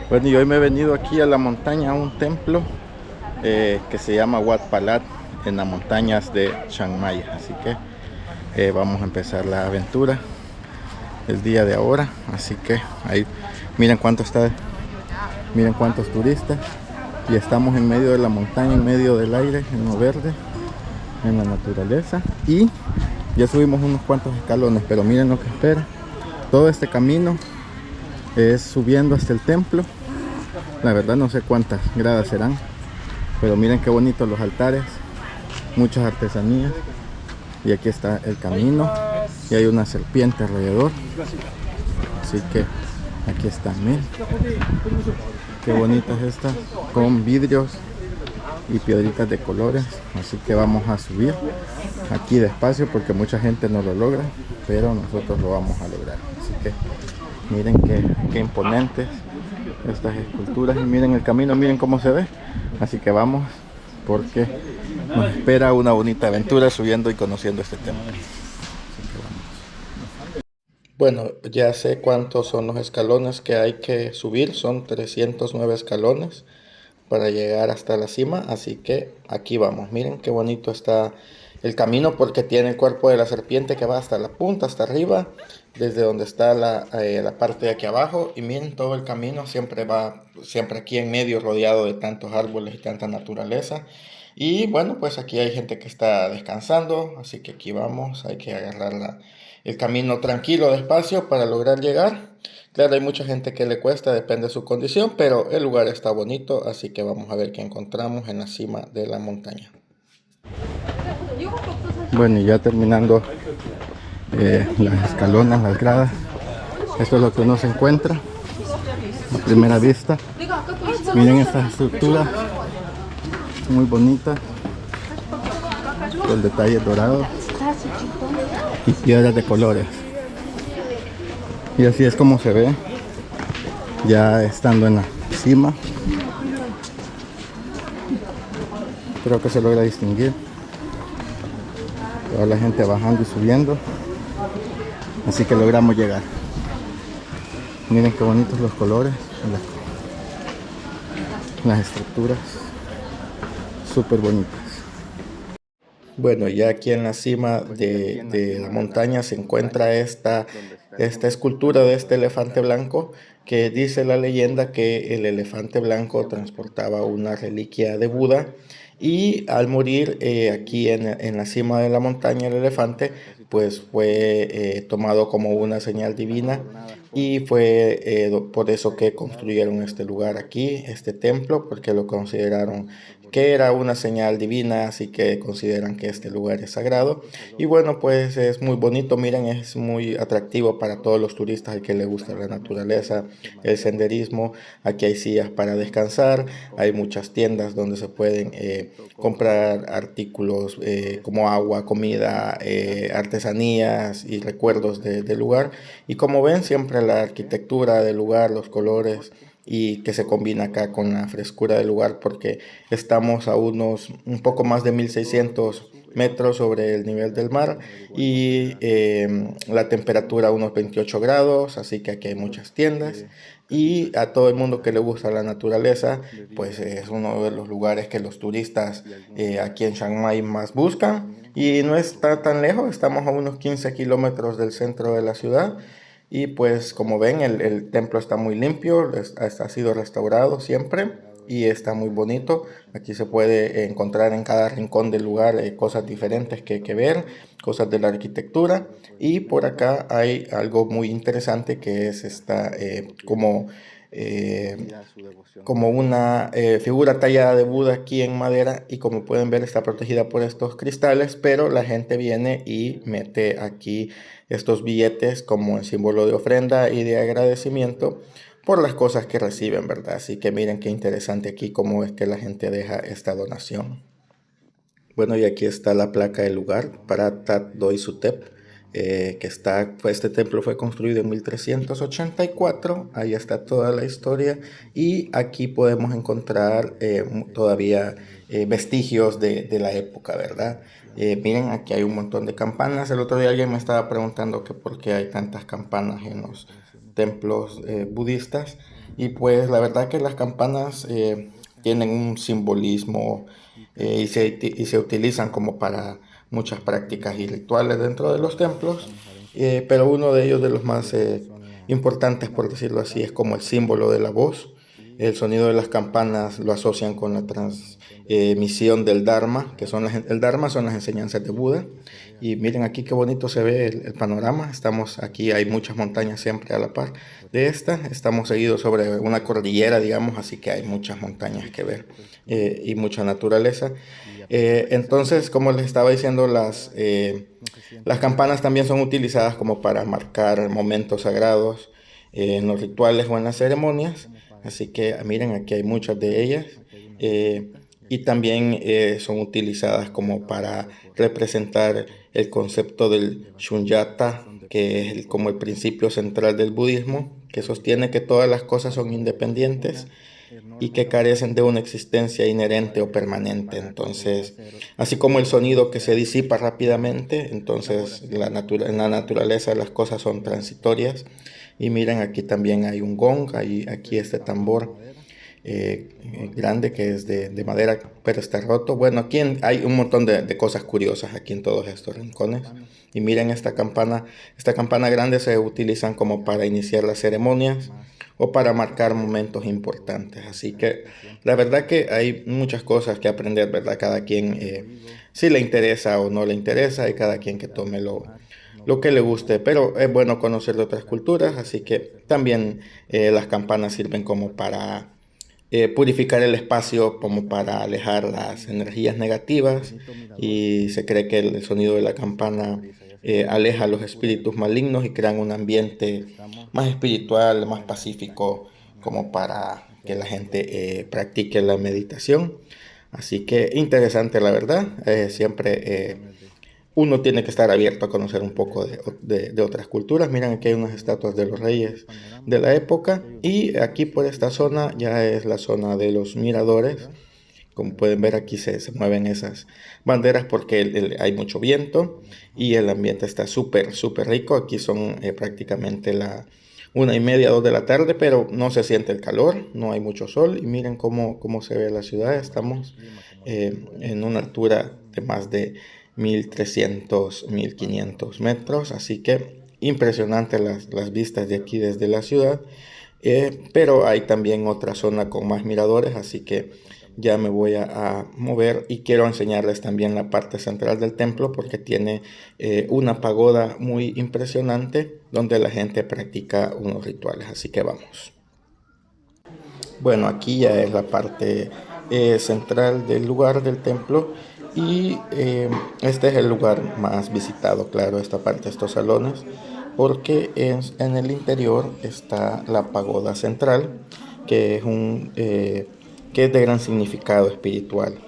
Bueno, y hoy me he venido aquí a la montaña, a un templo que se llama Wat Palat, en las montañas de Chiang Mai. Así que vamos a empezar la aventura el día de ahora. Así que ahí miren miren cuántos turistas. Y estamos en medio de la montaña, en medio del aire, en lo verde, en la naturaleza. Y ya subimos unos cuantos escalones, pero miren lo que espera. Todo este camino es subiendo hasta el templo. La verdad no sé cuántas gradas serán, pero miren qué bonitos los altares, muchas artesanías. Y aquí está el camino y hay una serpiente alrededor. Así que aquí está, miren qué bonitas estas, con vidrios y piedritas de colores. Así que vamos a subir aquí despacio porque mucha gente no lo logra, pero nosotros lo vamos a lograr. Así que miren qué imponentes estas esculturas, y miren el camino, miren cómo se ve. Así que vamos, porque nos espera una bonita aventura subiendo y conociendo este templo. Así que vamos. Bueno, ya sé cuántos son los escalones que hay que subir. Son 309 escalones para llegar hasta la cima, así que aquí vamos. Miren qué bonito está el camino, porque tiene el cuerpo de la serpiente que va hasta la punta, hasta arriba, desde donde está la parte de aquí abajo. Y miren, todo el camino siempre aquí en medio, rodeado de tantos árboles y tanta naturaleza. Y bueno, pues aquí hay gente que está descansando, así que aquí vamos. Hay que agarrar el camino tranquilo, despacio, para lograr llegar. Claro, hay mucha gente que le cuesta, depende de su condición, pero el lugar está bonito, así que vamos a ver qué encontramos en la cima de la montaña. Bueno, y ya terminando las escalonas, las gradas, esto es lo que uno se encuentra a primera vista. Miren estas estructuras muy bonitas, con detalles dorados y piedras de colores. Y así es como se ve ya estando en la cima. Creo que se logra distinguir toda la gente bajando y subiendo, así que logramos llegar. Miren qué bonitos los colores, las estructuras, súper bonitas. Bueno, ya aquí en la cima de la montaña se encuentra esta escultura de este elefante blanco, que dice la leyenda que el elefante blanco transportaba una reliquia de Buda, y al morir aquí en la cima de la montaña el elefante, pues fue tomado como una señal divina, y fue por eso que construyeron este lugar aquí, este templo, porque lo consideraron que era una señal divina, así que consideran que este lugar es sagrado. Y bueno, pues es muy bonito, miren, es muy atractivo para todos los turistas al que le gusta la naturaleza, el senderismo. Aquí hay sillas para descansar, hay muchas tiendas donde se pueden comprar artículos como agua, comida, artesanías y recuerdos del lugar. Y como ven, siempre la arquitectura del lugar, los colores, y que se combina acá con la frescura del lugar, porque estamos a un poco más de 1600 metros sobre el nivel del mar, y la temperatura unos 28 grados, así que aquí hay muchas tiendas. Y a todo el mundo que le gusta la naturaleza, pues es uno de los lugares que los turistas aquí en Chiang Mai más buscan. Y no está tan lejos, estamos a unos 15 kilómetros del centro de la ciudad. Y pues como ven, el templo está muy limpio, ha sido restaurado siempre y está muy bonito. Aquí se puede encontrar en cada rincón del lugar cosas diferentes que ver, cosas de la arquitectura. Y por acá hay algo muy interesante, que es esta eh, como una figura tallada de Buda aquí en madera, y como pueden ver está protegida por estos cristales, pero la gente viene y mete aquí estos billetes como en símbolo de ofrenda y de agradecimiento por las cosas que reciben, ¿verdad? Así que miren qué interesante aquí cómo es que la gente deja esta donación. Bueno, y aquí está la placa del lugar, para Tat Doi Sutep, este templo fue construido en 1384, ahí está toda la historia, y aquí podemos encontrar todavía vestigios de la época, ¿verdad? Miren, aquí hay un montón de campanas. El otro día alguien me estaba preguntando que por qué hay tantas campanas en los templos budistas. Y pues la verdad que las campanas tienen un simbolismo y se utilizan como para muchas prácticas y rituales dentro de los templos, pero uno de ellos, de los más importantes, por decirlo así, es como el símbolo de la voz. El sonido de las campanas lo asocian con la transmisión del Dharma, el Dharma son las enseñanzas de Buda. Y miren aquí qué bonito se ve el panorama. Estamos aquí, hay muchas montañas siempre a la par de esta. Estamos seguidos sobre una cordillera, digamos, así que hay muchas montañas que ver y mucha naturaleza. Entonces, como les estaba diciendo, las campanas también son utilizadas como para marcar momentos sagrados en los rituales o en las ceremonias. Así que miren, aquí hay muchas de ellas. Y también son utilizadas como para representar el concepto del Shunyata, que es como el principio central del budismo, que sostiene que todas las cosas son independientes y que carecen de una existencia inherente o permanente. Entonces, así como el sonido que se disipa rápidamente, entonces en la naturaleza las cosas son transitorias. Y miren, aquí también hay un gong, aquí este tambor grande que es de madera, pero está roto. Bueno, hay un montón de cosas curiosas aquí en todos estos rincones. Y miren esta campana grande se utilizan como para iniciar las ceremonias o para marcar momentos importantes. Así que la verdad que hay muchas cosas que aprender, ¿verdad? Cada quien, si le interesa o no le interesa, y cada quien que tome lo que le guste, pero es bueno conocer de otras culturas, así que también las campanas sirven como para purificar el espacio, como para alejar las energías negativas, y se cree que el sonido de la campana aleja a los espíritus malignos y crean un ambiente más espiritual, más pacífico, como para que la gente practique la meditación. Así que interesante, la verdad. Siempre uno tiene que estar abierto a conocer un poco de otras culturas. Miren, aquí hay unas estatuas de los reyes de la época. Y aquí por esta zona ya es la zona de los miradores. Como pueden ver, aquí se mueven esas banderas porque hay mucho viento y el ambiente está súper, súper rico. Aquí son prácticamente la 1:30, 2 de la tarde, pero no se siente el calor, no hay mucho sol. Y miren cómo se ve la ciudad. Estamos en una altura de más de 1300, 1500 metros, así que impresionante las vistas de aquí desde la ciudad. Pero hay también otra zona con más miradores, así que ya me voy a mover y quiero enseñarles también la parte central del templo porque tiene una pagoda muy impresionante donde la gente practica unos rituales, así que vamos. Bueno, aquí ya es la parte central del lugar del templo y este es el lugar más visitado, claro, esta parte, estos salones, porque en el interior está la pagoda central, que que es de gran significado espiritual.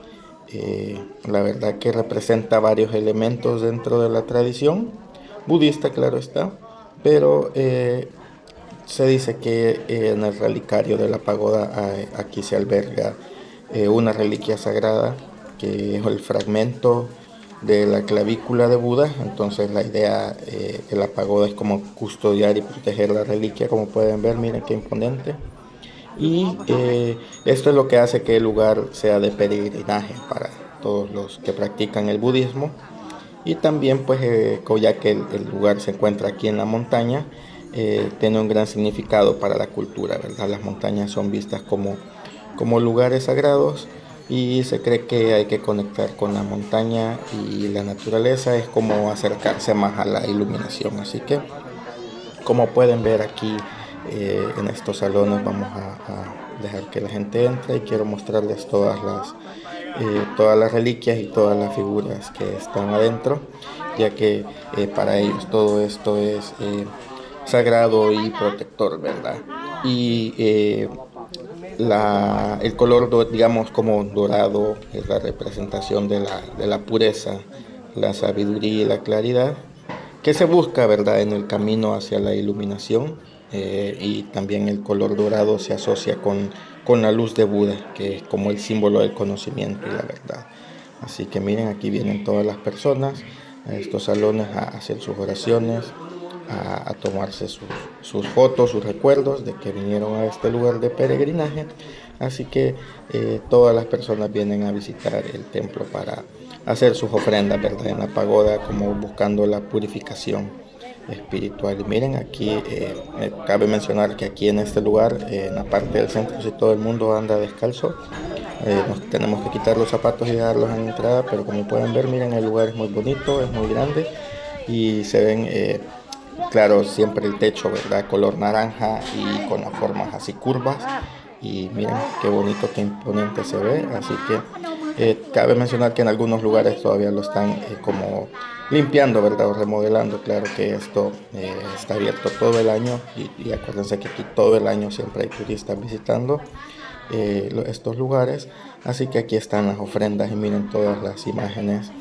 La verdad que representa varios elementos dentro de la tradición budista, claro está, pero se dice que en el relicario de la pagoda aquí se alberga una reliquia sagrada que es el fragmento de la clavícula de Buda. Entonces la idea de la pagoda es como custodiar y proteger la reliquia, como pueden ver, miren qué imponente. Y esto es lo que hace que el lugar sea de peregrinaje para todos los que practican el budismo. Y también pues ya que el lugar se encuentra aquí en la montaña, tiene un gran significado para la cultura, ¿verdad? Las montañas son vistas como lugares sagrados y se cree que hay que conectar con la montaña y la naturaleza es como acercarse más a la iluminación. Así que como pueden ver aquí en estos salones vamos a dejar que la gente entre y quiero mostrarles todas las reliquias y todas las figuras que están adentro, ya que para ellos todo esto es sagrado y protector, ¿verdad? Y el color, digamos, como dorado es la representación de la pureza, la sabiduría y la claridad que se busca, ¿verdad?, en el camino hacia la iluminación. Y también el color dorado se asocia con la luz de Buda, que es como el símbolo del conocimiento y la verdad. Así que miren, aquí vienen todas las personas a estos salones a hacer sus oraciones a tomarse sus fotos, sus recuerdos de que vinieron a este lugar de peregrinaje. Así que todas las personas vienen a visitar el templo para hacer sus ofrendas, ¿verdad? En la pagoda, como buscando la purificación espiritual. Y miren, aquí cabe mencionar que aquí en este lugar, en la parte del centro, si todo el mundo anda descalzo, nos tenemos que quitar los zapatos y dejarlos en la entrada, pero como pueden ver, miren, el lugar es muy bonito, es muy grande y se ven, claro, siempre el techo, ¿verdad? Color naranja y con las formas así curvas. Y miren qué bonito, qué imponente se ve. Así que cabe mencionar que en algunos lugares todavía lo están como limpiando, ¿verdad? O remodelando. Claro que esto está abierto todo el año y acuérdense que aquí todo el año siempre hay turistas visitando estos lugares. Así que aquí están las ofrendas y miren todas las imágenes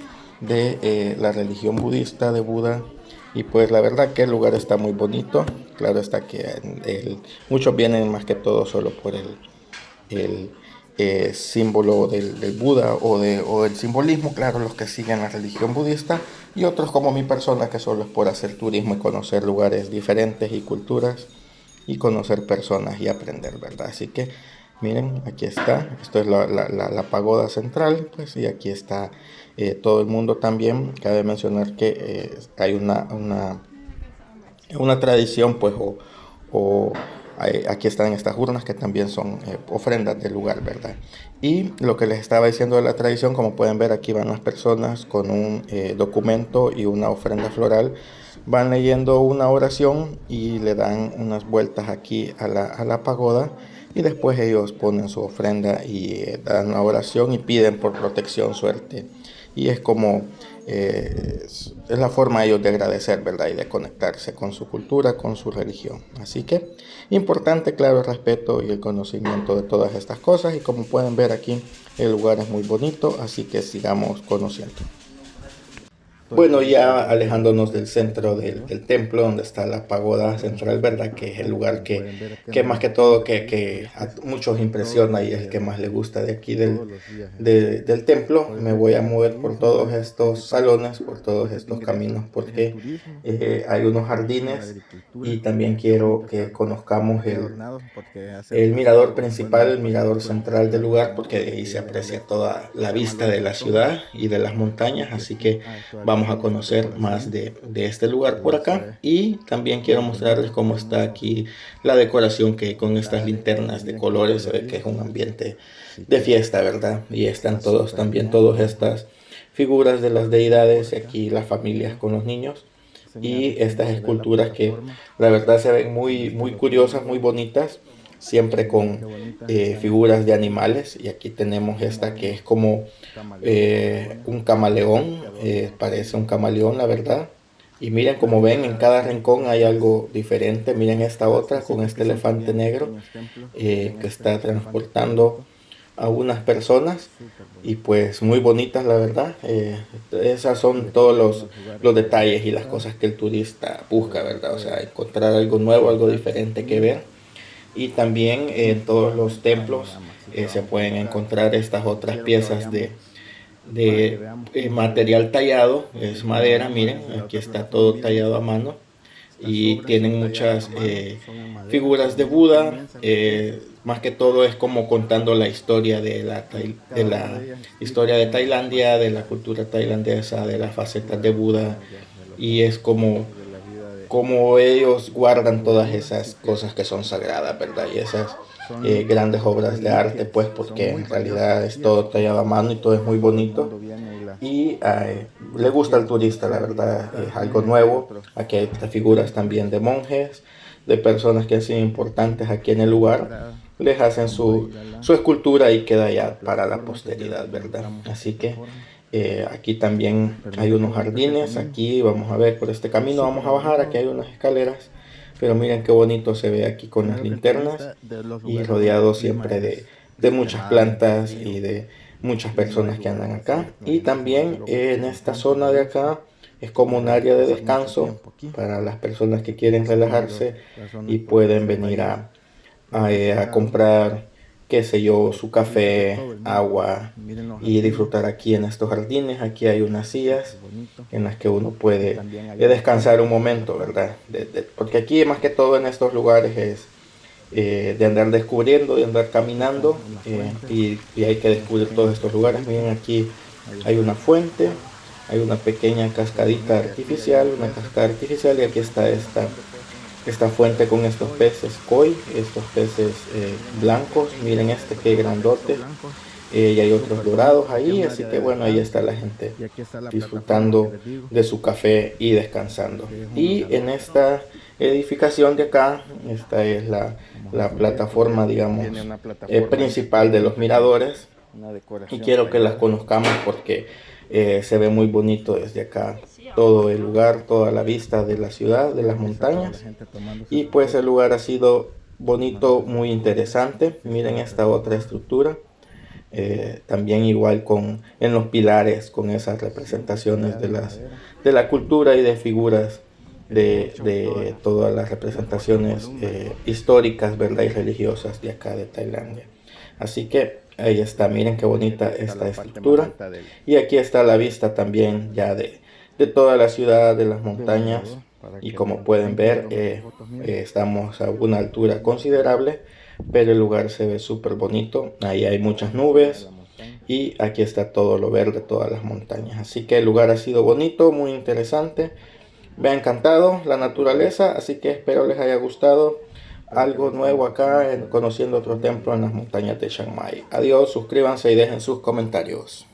de la religión budista de Buda. Y pues la verdad que el lugar está muy bonito. Claro está que muchos vienen más que todo solo por el símbolo del Buda o del simbolismo, claro, los que siguen la religión budista, y otros como mi persona que solo es por hacer turismo y conocer lugares diferentes y culturas y conocer personas y aprender, ¿verdad? Así que miren, aquí está, esto es la pagoda central, pues, y aquí está todo el mundo también. Cabe mencionar que hay una tradición, pues, aquí están estas urnas que también son ofrendas del lugar, ¿verdad? Y lo que les estaba diciendo de la tradición, como pueden ver, aquí van las personas con un documento y una ofrenda floral, van leyendo una oración y le dan unas vueltas aquí a la pagoda, y después ellos ponen su ofrenda y dan la oración y piden por protección, suerte. Y es como es la forma de ellos de agradecer, ¿verdad? Y de conectarse con su cultura, con su religión. Así que importante, claro, el respeto y el conocimiento de todas estas cosas. Y como pueden ver aquí, el lugar es muy bonito, así que sigamos conociendo. Bueno, ya alejándonos del centro del templo, donde está la pagoda central, ¿verdad? Que es el lugar que más que todo que a muchos impresiona y es el que más le gusta de aquí del templo. Me voy a mover por todos estos salones, por todos estos caminos, porque hay unos jardines y también quiero que conozcamos el mirador principal, el mirador central del lugar, porque de ahí se aprecia toda la vista de la ciudad y de las montañas. Así que vamos a conocer más de este lugar por acá, y también quiero mostrarles cómo está aquí la decoración, que con estas linternas de colores se ve que es un ambiente de fiesta, ¿verdad? Y están todos también todas estas figuras de las deidades, aquí las familias con los niños y estas esculturas que la verdad se ven muy muy curiosas, muy bonitas, siempre con figuras de animales. Y aquí tenemos esta que es como un camaleón, parece un camaleón, la verdad. Y miren, como ven, en cada rincón hay algo diferente. Miren esta otra con este elefante negro que está transportando a unas personas, y pues muy bonitas, la verdad. Esas son todos los detalles y las cosas que el turista busca, ¿verdad? O sea, encontrar algo nuevo, algo diferente que ver. Y también en todos los templos se pueden encontrar estas otras piezas de material tallado, es madera. Miren, aquí está todo tallado a mano y tienen muchas figuras de Buda. Más que todo es como contando la historia de la historia de Tailandia, de la cultura tailandesa, de las facetas de Buda, y es como ellos guardan todas esas cosas que son sagradas, ¿verdad? Y esas grandes obras de arte, pues porque en realidad es todo tallado a mano y todo es muy bonito. Y le gusta al turista, la verdad, es algo nuevo. Aquí hay estas figuras también de monjes, de personas que han sido importantes aquí en el lugar. Les hacen su escultura y queda ya para la posteridad, ¿verdad? Así que aquí también hay unos jardines. Aquí vamos a ver por este camino, vamos a bajar, aquí hay unas escaleras, pero miren qué bonito se ve aquí con las linternas y rodeado siempre de muchas plantas y de muchas personas que andan acá. Y también en esta zona de acá es como un área de descanso para las personas que quieren relajarse y pueden venir a comprar qué sé yo, su café, agua y disfrutar aquí en estos jardines. Aquí hay unas sillas en las que uno puede descansar un momento, ¿verdad? Porque aquí más que todo en estos lugares es de andar descubriendo, de andar caminando y hay que descubrir todos estos lugares. Miren, aquí hay una fuente, hay una pequeña cascadita artificial, una cascada artificial y aquí está esta fuente con estos peces koi, estos peces blancos. Miren este que grandote. Y hay otros dorados ahí, así que bueno, ahí está la gente disfrutando de su café y descansando. Y en esta edificación de acá, esta es la plataforma, digamos, principal de los miradores. Y quiero que las conozcamos porque se ve muy bonito desde acá todo el lugar, toda la vista de la ciudad, de las montañas. Y pues el lugar ha sido bonito, muy interesante. Miren esta otra estructura. También igual en los pilares con esas representaciones de la cultura y de figuras de todas las representaciones históricas, ¿verdad? Y religiosas de acá de Tailandia. Así que ahí está, miren qué bonita esta estructura. Y aquí está la vista también ya de toda la ciudad, de las montañas. Y como pueden ver, estamos a una altura considerable, pero el lugar se ve súper bonito. Ahí hay muchas nubes y aquí está todo lo verde, todas las montañas. Así que el lugar ha sido bonito, muy interesante. Me ha encantado la naturaleza, así que espero les haya gustado algo nuevo acá, conociendo otro templo en las montañas de Chiang Mai. Adiós, suscríbanse y dejen sus comentarios.